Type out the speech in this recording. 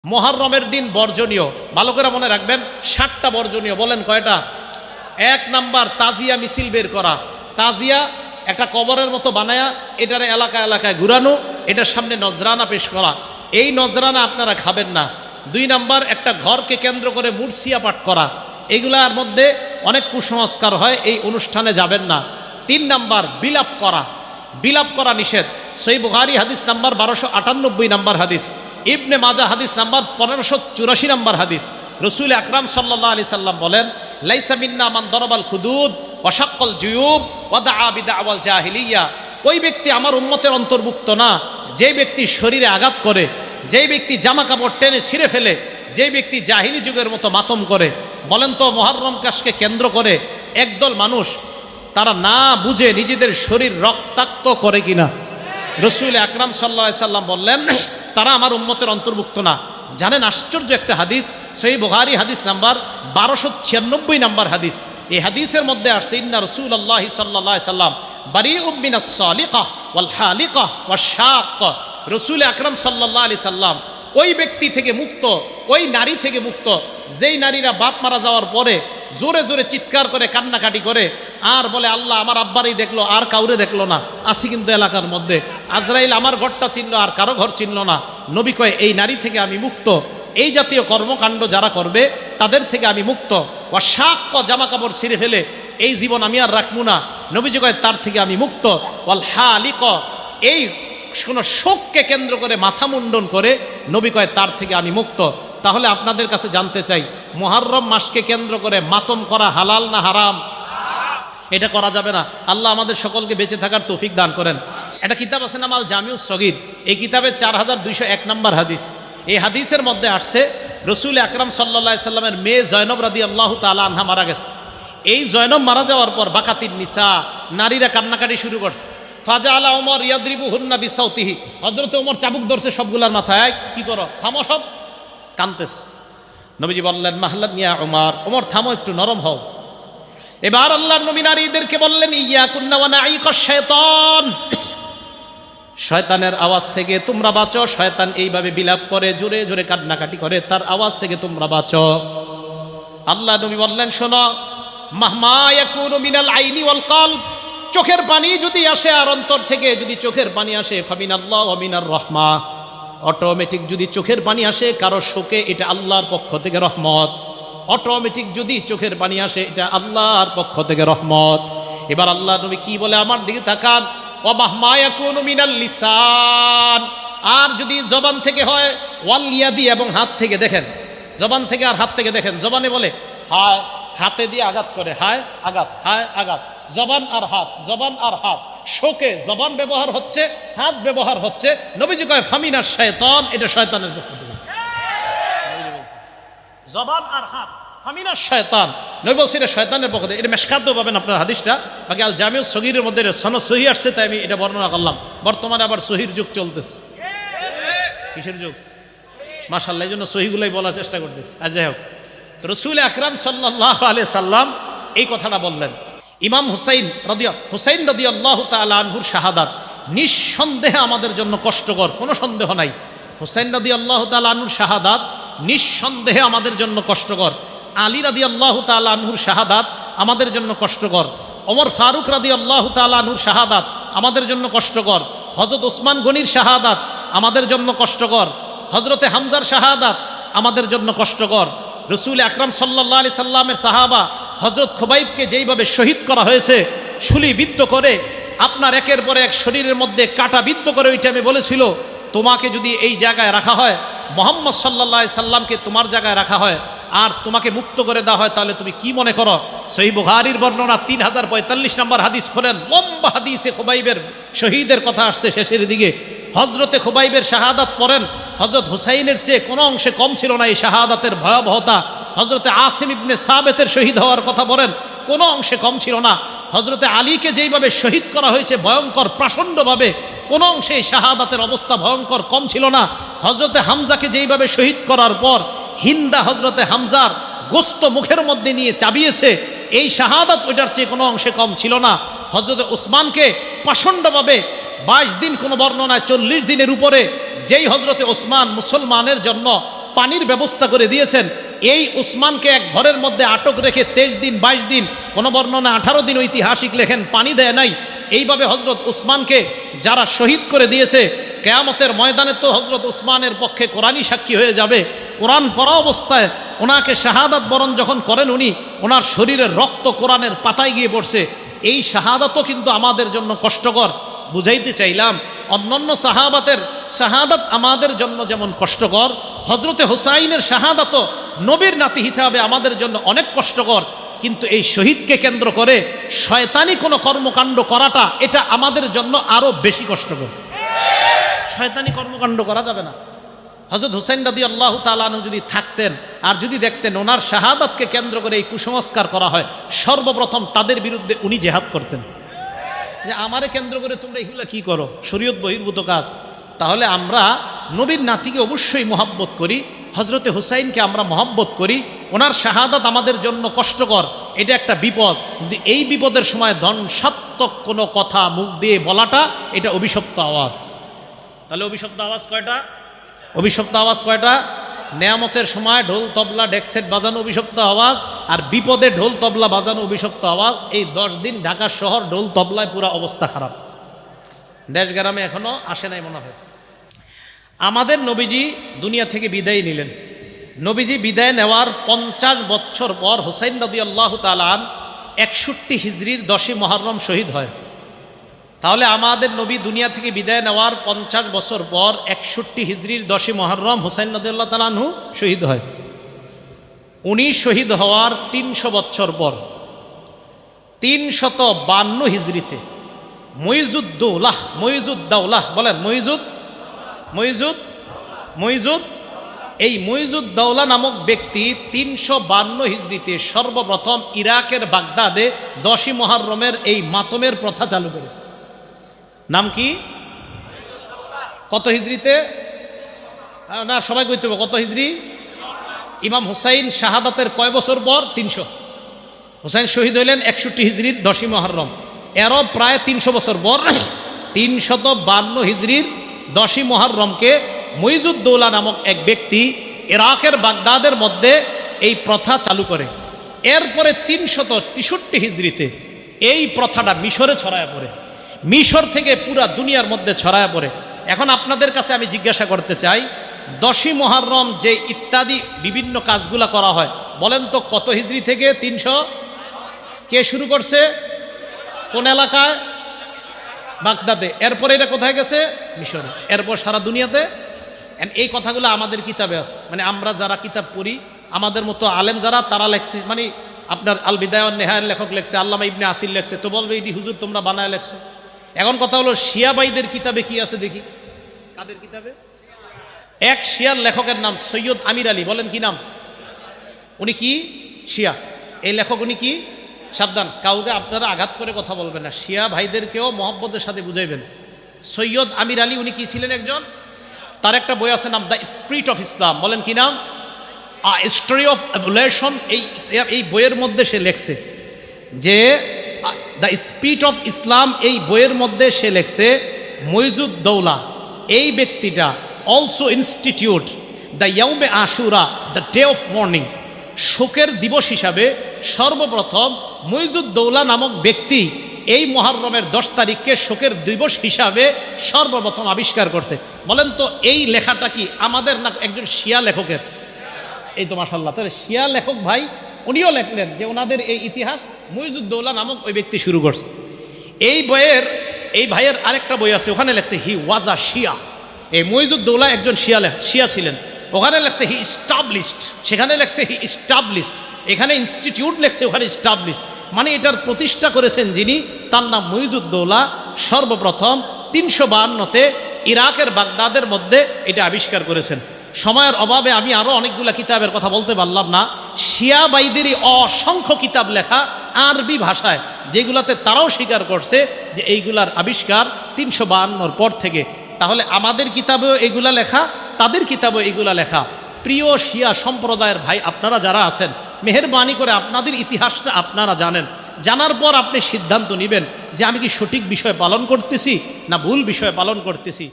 মুহররমের দিন বর্জনীয়, ভালো করে মনে রাখবেন, 7টা বর্জনীয়। বলেন কয়টা? 1 নাম্বার তাজিয়া মিছিল বের করা। তাজিয়া একটা কবরের মতো বানায়া এটার এলাকা এলাকায় ঘুরানো, এটার সামনে নজরানা পেশ করা। এই নজরানা আপনারা খাবেন না। 2 নাম্বার একটা ঘরকে কেন্দ্র করে মুরসিয়া পাঠ করা। এগুলার মধ্যে অনেক কুসংস্কার হয়, এই অনুষ্ঠানে যাবেন না। 3 নাম্বার বিলাপ করা। বিলাপ করা নিষেধ। সহিহ বুখারী হাদিস নাম্বার 1298 নাম্বার হাদিস, ইবনে মাজাহ হাদিস নাম্বার 1584 নাম্বার হাদিস। রাসূল আকরাম সাল্লাল্লাহু আলাইহি সাল্লাম বলেন, লাইসা মিন্না মান দরাবাল খুদুদ ওয়া শাক্কাল জুয়ুব ওয়া দাআ বিদাওয়াল জাহিলিয়া। ওই ব্যক্তি আমার উম্মতের অন্তর্ভুক্ত না যে ব্যক্তি শরীরে আঘাত করে, যেই ব্যক্তি জামা কাপড় টেনে ছিঁড়ে ফেলে, যেই ব্যক্তি জাহিলি যুগের মতো মাতম করে। বলেন তো মুহররম মাসকে কেন্দ্র করে একদল মানুষ তারা না বুঝে নিজেদের শরীর রক্তাক্ত করে কিনা? রাসূল আকরাম সাল্লাল্লাহু আলাইহি সাল্লাম বললেন, তারা আমার উম্মতের অন্তর্ভুক্ত না। জানেন আশ্চর্য একটা হাদিস, সহিহ বুখারী হাদিস নাম্বার 1296 নাম্বার হাদিস। এই হাদিসের মধ্যে আসছে, ইন্না রাসূলুল্লাহ সাল্লাল্লাহু আলাইহি সাল্লাম বারিউম মিনাস সালিকাহ ওয়াল হালিকাহ ওয়াশ শাক্ক। রাসূল আকরাম সাল্লাল্লাহু আলাইহি সাল্লাম ওই ব্যক্তি থেকে মুক্ত, ওই নারী থেকে মুক্ত, যেই নারীরা বাপ মারা যাওয়ার পরে জোরে জোরে চিৎকার করে কান্নাকাটি করে আর বলে, আল্লাহ আমার আব্বারই দেখলো আর কাউরে দেখলো না। আসি কিন্তু এলাকার মধ্যে, আজরাইল আমার ঘরটা চিনল আর কারো ঘর চিনল না। নবী কয়, এই নারী থেকে আমি মুক্ত। এই জাতীয় কর্মকাণ্ড যারা করবে তাদের থেকে আমি মুক্ত। ওয়া শাক্ক, জামা কাপড় ছিঁড়ে ফেলে এই জীবন আমি আর রাখবো না, নবীজি কয় তার থেকে আমি মুক্ত। ওয়াল হালিক, এই কোনো শোককে কেন্দ্র করে মাথা মুন্ডন করে, নবী কয় তার থেকে আমি মুক্ত। তাহলে আপনাদের কাছে জানতে চাই, মুহররম মাসকে কেন্দ্র করে মাতম করা হালাল না হারাম? এটা করা যাবে না। আল্লাহ আমাদের সকলকে বেঁচে থাকার তৌফিক দান করেন। একটা কিতাব আছে নাম আল জামিউস সগীর। এই কিতাবের 4201 নাম্বার হাদিস। এই হাদিসের মধ্যে আসছে, রাসূল আকরাম সাল্লাল্লাহু আলাইহি সাল্লামের মেয়ে জয়নব রাদিয়াল্লাহু তাআলা আনহা মারা গেছে। এই জয়নব মারা যাওয়ার পর বাকাতিন নিসা, নারীরা কান্নাকাটি শুরু করছে। ফাজাআলা ওমর ইয়াদরিবুহুন্না বিসাউতিহি, হযরত ওমর চাবুক ধরছে সবগুলার মাথায়, কি করো, থামো, সব কাঁদতেছে। নবীজি বললেন, মাহলান ইয়া ওমর, ওমর থামো, একটু নরম হও। এবার আল্লাহর নবী নারীদেরকে বললেন, ইয়াকুন্না ওয়া নাঈকাশ শাইতান, শয়তানের আওয়াজ থেকে তোমরা বাঁচো। শয়তান এইভাবে বিলাপ করে, জোরে জোরে কান্নাকাটি করে, তার আওয়াজ থেকে তোমরা বাঁচো। আল্লাহ নবী বললেন, শোনো, মাহমা ইয়াকুনু মিনাল আইনি ওয়াল কলব, চোখের পানি যদি আসে আর অন্তর থেকে যদি চোখের পানি আসে, ফামিনাল্লাহ ওয়া মিনার রাহমা, অটোমেটিক যদি চোখের পানি আসে কারো শোকে, এটা আল্লাহর পক্ষ থেকে রহমত। অটোমেটিক যদি চোখের পানি আসে, এটা আল্লাহর পক্ষ থেকে রহমত। এবার আল্লাহ নবী কি বলে, আমার দিকে তাকান, ওয়া মাহমা ইয়াকুনু মিনাল লিসান, আর যদি জবান থেকে হয়, ওয়াল ইয়াদি, এবং হাত থেকে। দেখেন, জবান থেকে আর হাত থেকে দেখেন। জবানে বলে হায়, হাতে দিয়ে আঘাত করে, হায় আঘাত, হায় আঘাত। জবান আর হাত, জবান আর হাত, শোকে জবান ব্যবহার হচ্ছে, হাত ব্যবহার হচ্ছে। নবীজি কয় ফামিনাশ শাইতান, এটা শয়তানের পক্ষ থেকে। জবান আর হাত ফামিনাশ শাইতান, নবী বলছে এটা শয়তানের পক্ষ থেকে। এটা মেশকাতেও পাবেন আপনার হাদিসটা, বাকি আল জামিউস সগীরের মধ্যে সনদ সহিহ আসছে, তাই আমি এটা বর্ণনা করলাম। বর্তমানে আবার সহির যুগ চলতেছে। কিসের যুগ? মাশাআল্লাহ, এই জন্য সহিগুলাই বলার চেষ্টা করতেছে। আর যাই হোক, রাসূল আকরাম সাল্লাল্লাহু আলাইহি সাল্লাম এই কথাটা বললেন। ইমাম হুসাইন রাদিয়াল্লাহু তাআলা আনহুর শাহাদাত নিঃসন্দেহে আমাদের জন্য কষ্টকর, কোনো সন্দেহ নাই। হুসাইন রাদিয়াল্লাহু তাআলা আনহুর শাহাদাত নিঃসন্দেহে আমাদের জন্য কষ্টকর। আলী রাদিয়াল্লাহু তাআলা আনহুর শাহাদাত আমাদের জন্য কষ্টকর। ওমর ফারুক রাদিয়াল্লাহু তাআলা আনহুর শাহাদাত আমাদের জন্য কষ্টকর। হযরত ওসমান গনির শাহাদাত আমাদের জন্য কষ্টকর। হযরতে হামজার শাহাদাত আমাদের জন্য কষ্টকর। রাসূল আকরাম সাল্লাল্লাহু আলাইহি সাল্লামের সাহাবা হযরত খুবাইবকে যেইভাবে শহীদ করা হয়েছে, শুলিবিদ্ধ করে, আপনার একের পর এক শরীরের মধ্যে কাটা বিদ্ধ করে, ওই টাইমে বলেছিল, তোমাকে যদি এই জায়গায় রাখা হয়, মুহাম্মদ সাল্লাল্লাহু আলাইহি সাল্লামকে তোমার জায়গায় রাখা হয়, আর তোমাকে মুক্ত করে দেওয়া হয়, তাহলে তুমি কি মনে করো? সহিহ বুখারীর বর্ণনা 3045 নম্বর হাদিস খোলেন, লম্বা হাদিসে খুবাইবের শহীদের কথা আসছে শেষের দিকে। হযরতে খুবাইবের শাহাদাত পড়েন, হযরত হুসাইনের চেয়ে কোনো অংশে কম ছিল না এই শাহাদাতের ভয়াবহতা। হযরতে আসিম ইবনে সাবেতের শহীদ হওয়ার কথা বলেন, কোনো অংশে কম ছিল না। হযরতে আলীকে যেইভাবে শহীদ করা হয়েছে ভয়ঙ্কর প্রচণ্ডভাবে, কোনো অংশে এই শাহাদাতের অবস্থা ভয়ঙ্কর কম ছিল না। হযরতে হামজাকে যেইভাবে শহীদ করার পর হিন্দা হযরতে হামজার গোস্ত মুখের মধ্যে নিয়ে চাবিয়েছে, এই শাহাদাত ওইটার চেয়ে কোনো অংশে কম ছিল না। হযরতে ওসমানকে প্রচণ্ডভাবে 22 দিন, কোনো বর্ণনায় 40 দিনের উপরে যেই হজরতে ওসমান মুসলমানের জন্য পানির ব্যবস্থা করে দিয়েছেন। এই উসমানকে এক ঘরের মধ্যে আটক রেখে 23 দিন 22 দিন, কোনো বর্ণনা 18 দিন ঐতিহাসিক লেখেন, পানি দেয় নাই। এইভাবে হজরত উসমানকে যারা শহীদ করে দিয়েছে, কেয়ামতের ময়দানে তো হজরত উসমানের পক্ষে কোরআনই সাক্ষী হয়ে যাবে। কোরআন পড়া অবস্থায় ওনাকে শাহাদাত বরণ যখন করেন উনি, ওনার শরীরের রক্ত কোরআনের পাতায় গিয়ে পড়ছে। এই শাহাদাতও কিন্তু আমাদের জন্য কষ্টকর। বুঝাইতে চাইলাম, অন্যান্য সাহাবাতের শাহাদাত আমাদের জন্য যেমন কষ্টকর, হজরতে হুসাইনের শাহাদাতও নবীর নাতি হিসাবে আমাদের জন্য অনেক কষ্টকর। কিন্তু এই শহীদকে কেন্দ্র করে শয়তানি কোনো কর্মকাণ্ড করাটা, এটা আমাদের জন্য আরো বেশি কষ্টকর। শয়তানি কর্মকাণ্ড করা যাবে না। হযরত হুসাইন রাদিয়াল্লাহু তাআলা আনহু যদি থাকতেন আর যদি দেখতেন ওনার শাহাদাতকে কেন্দ্র করে এই কুসংস্কার করা হয়, সর্বপ্রথম তাদের বিরুদ্ধে উনি জিহাদ করতেন, যে আমারে কেন্দ্র করে তোমরা এগুলা কি করো, শরীয়ত বহির্ভূত কাজ। তাহলে আমরা নবীর নাতিকে অবশ্যই মহব্বত করি, হজরতে হুসাইনকে আমরা মহব্বত করি। ওনার শাহাদাত আমাদের জন্য কষ্টকর, এটা একটা বিপদ। কিন্তু এই বিপদের সময় ধ্বংসাত্মক কোনো কথা মুখ দিয়ে বলাটা, এটা অভিশপ্ত আওয়াজ। তাহলে অভিশপ্ত আওয়াজ কয়টা? অভিশপ্ত আওয়াজ কয়টা? নেয়ামতের সময় ঢোল তবলা ডেকসেট বাজানো অভিশপ্ত আওয়াজ, আর বিপদে ঢোল তবলা বাজানো অভিশপ্ত আওয়াজ। এই 10 দিন ঢাকা শহর ঢোল তবলায় পুরা অবস্থা খারাপ। দেশ গ্রামে এখনো আসে নাই মনে হয়। আমাদের নবীজি দুনিয়া থেকে বিদায় নিলেন। নবীজি বিদায় নেওয়ার 50 বছর পর হুসাইন রাদিয়াল্লাহু তাআলা আন 61 হিজরির 10ই মুহররম শহীদ হয়। তাহলে আমাদের নবী দুনিয়া থেকে বিদায় নেওয়ার 50 বছর পর 61 হিজরির 10ই মুহররম হুসাইন রাদিয়াল্লাহু তাআলা আনহু শহীদ হয়। উনি শহীদ হওয়ার 300 বছর পর 352 হিজরিতে মুইজুদ্দৌলাহ বলেন, এই মুইজুদ্দৌলা নামক ব্যক্তি 352 হিজরিতে সর্বপ্রথম ইরাকের বাগদাদে 10ই মুহররমের এই মাতমের প্রথা চালু করে। নাম কি? কত হিজরিতে? না, সবাই কইতে হবে কত হিজরি। ইমাম হুসাইন শাহাদাতের কয় বছর পর? 300। হুসাইন শহীদ হইলেন 61 হিজরির 10ই মুহররম, এরও প্রায় 300 বছর পর 352 হিজরির 10ই মুহররমকে মুইজুদ্দৌলা নামক এক ব্যক্তি ইরাকের বাগদাদের মধ্যে এই প্রথা চালু করে। এরপরে 363 হিজরিতে এই প্রথাটা মিশরে ছড়ায় পড়ে, মিশর থেকে পুরা দুনিয়ার মধ্যে ছড়ায় পড়ে। এখন আপনাদের কাছে আমি জিজ্ঞাসা করতে চাই, 10ই মুহররম যে ইত্যাদি বিভিন্ন কাজগুলা করা হয়, বলেন তো কত হিজরি থেকে? 300। কে শুরু করছে? কোন এলাকায়? বাগদাদে। এরপরে এটা কোথায় গেছে? মিশরে। এরপর সারা দুনিয়াতে। এই কথাগুলো আমাদের কিতাবে আছে, মানে আমরা যারা কিতাব পড়ি, আমাদের মতো আলেম যারা, তারা লেখছে। মানে আপনার আল বিদায়া ওয়ান নিহায়ার লেখক লেখছে, আল্লামা ইবনে আসির লেখছে, তো বলবে এটি হুজুর তোমরা বানায় লেখছো। এখন কথা হলো শিয়া ভাইদের কিতাবে কি আছে দেখি। কাদের কিতাবে? এক শিয়ার লেখকের নাম সৈয়দ আমির আলী। বলেন কি নাম? উনি কি শিয়া? এই লেখক উনি কি? সাবধান, কাউকে আপনারা আঘাত করে কথা বলবেন না, শিয়া ভাইদেরকেও মহব্বতের সাথে বুঝাইবেন। সৈয়দ আমির আলী উনি কি ছিলেন? একজন। তার একটা বই আছে নাম দ্য স্পিরিট অফ ইসলাম। বলেন কি নাম? আ হিস্টরি অফ এভলিউশন। এই বইয়ের মধ্যে সে লেখছে যে দ্য স্পিরিট অফ ইসলাম, এই বইয়ের মধ্যে সে লেখছে মুইজুদ্দৌলা এই ব্যক্তিটা অলসো ইনস্টিটিউট দ্য ইয়াউমে Ashura, the day of mourning, শোকের দিবস হিসাবে সর্বপ্রথম মুইজুদ্দৌলা নামক ব্যক্তি এই মুহররমের 10 তারিখকে শোকের দিবস হিসাবে সর্বপ্রথম আবিষ্কার করছে। বলেন তো এই লেখাটা কি আমাদের না একজন শিয়া লেখকের? এই তো মাশাআল্লাহ। তাহলে শিয়া লেখক ভাই উনিও লেখলেন যে ওনাদের এই ইতিহাস মুইজুদ্দৌলা নামক ওই ব্যক্তি শুরু করছে। এই ভাইয়ের আরেকটা বই আছে, ওখানে লেখছে হি ওয়াজ আ শিয়া। এই মুইজুদ্দৌলা একজন শিয়া ছিলেন। ওখানে লেখছে হি ইস্টাবলিশড, সেখানে লেখছে হি ইস্টাবলিশড, এখানে ইনস্টিটিউট লেখছে, ওখানে ইস্টাবলিশড। মানে এটার প্রতিষ্ঠা করেছেন যিনি, তার নাম মুইজুদ্দৌলা। সর্বপ্রথম 352তে ইরাকের বাগদাদের মধ্যে এটা আবিষ্কার করেছেন। সময়ের অভাবে আমি আরও অনেকগুলা কিতাবের কথা বলতে পারলাম না। শিয়া বাইদেরই অসংখ্য কিতাব লেখা আরবি ভাষায়, যেগুলাতে তারাও স্বীকার করছে যে এইগুলার আবিষ্কার 352 পর থেকে। তাহলে আমাদের কিতাবেও এগুলা লেখা, তাদের কিতাবেও এগুলা লেখা। প্রিয় শিয়া সম্প্রদায়ের ভাই আপনারা যারা আছেন, মেহেরবানি করে আপনাদের ইতিহাসটা আপনারা জানেন। জানার পর আপনি সিদ্ধান্ত নেবেন যে আমি কি সঠিক বিষয় পালন করতেছি না ভুল বিষয় পালন করতেছি।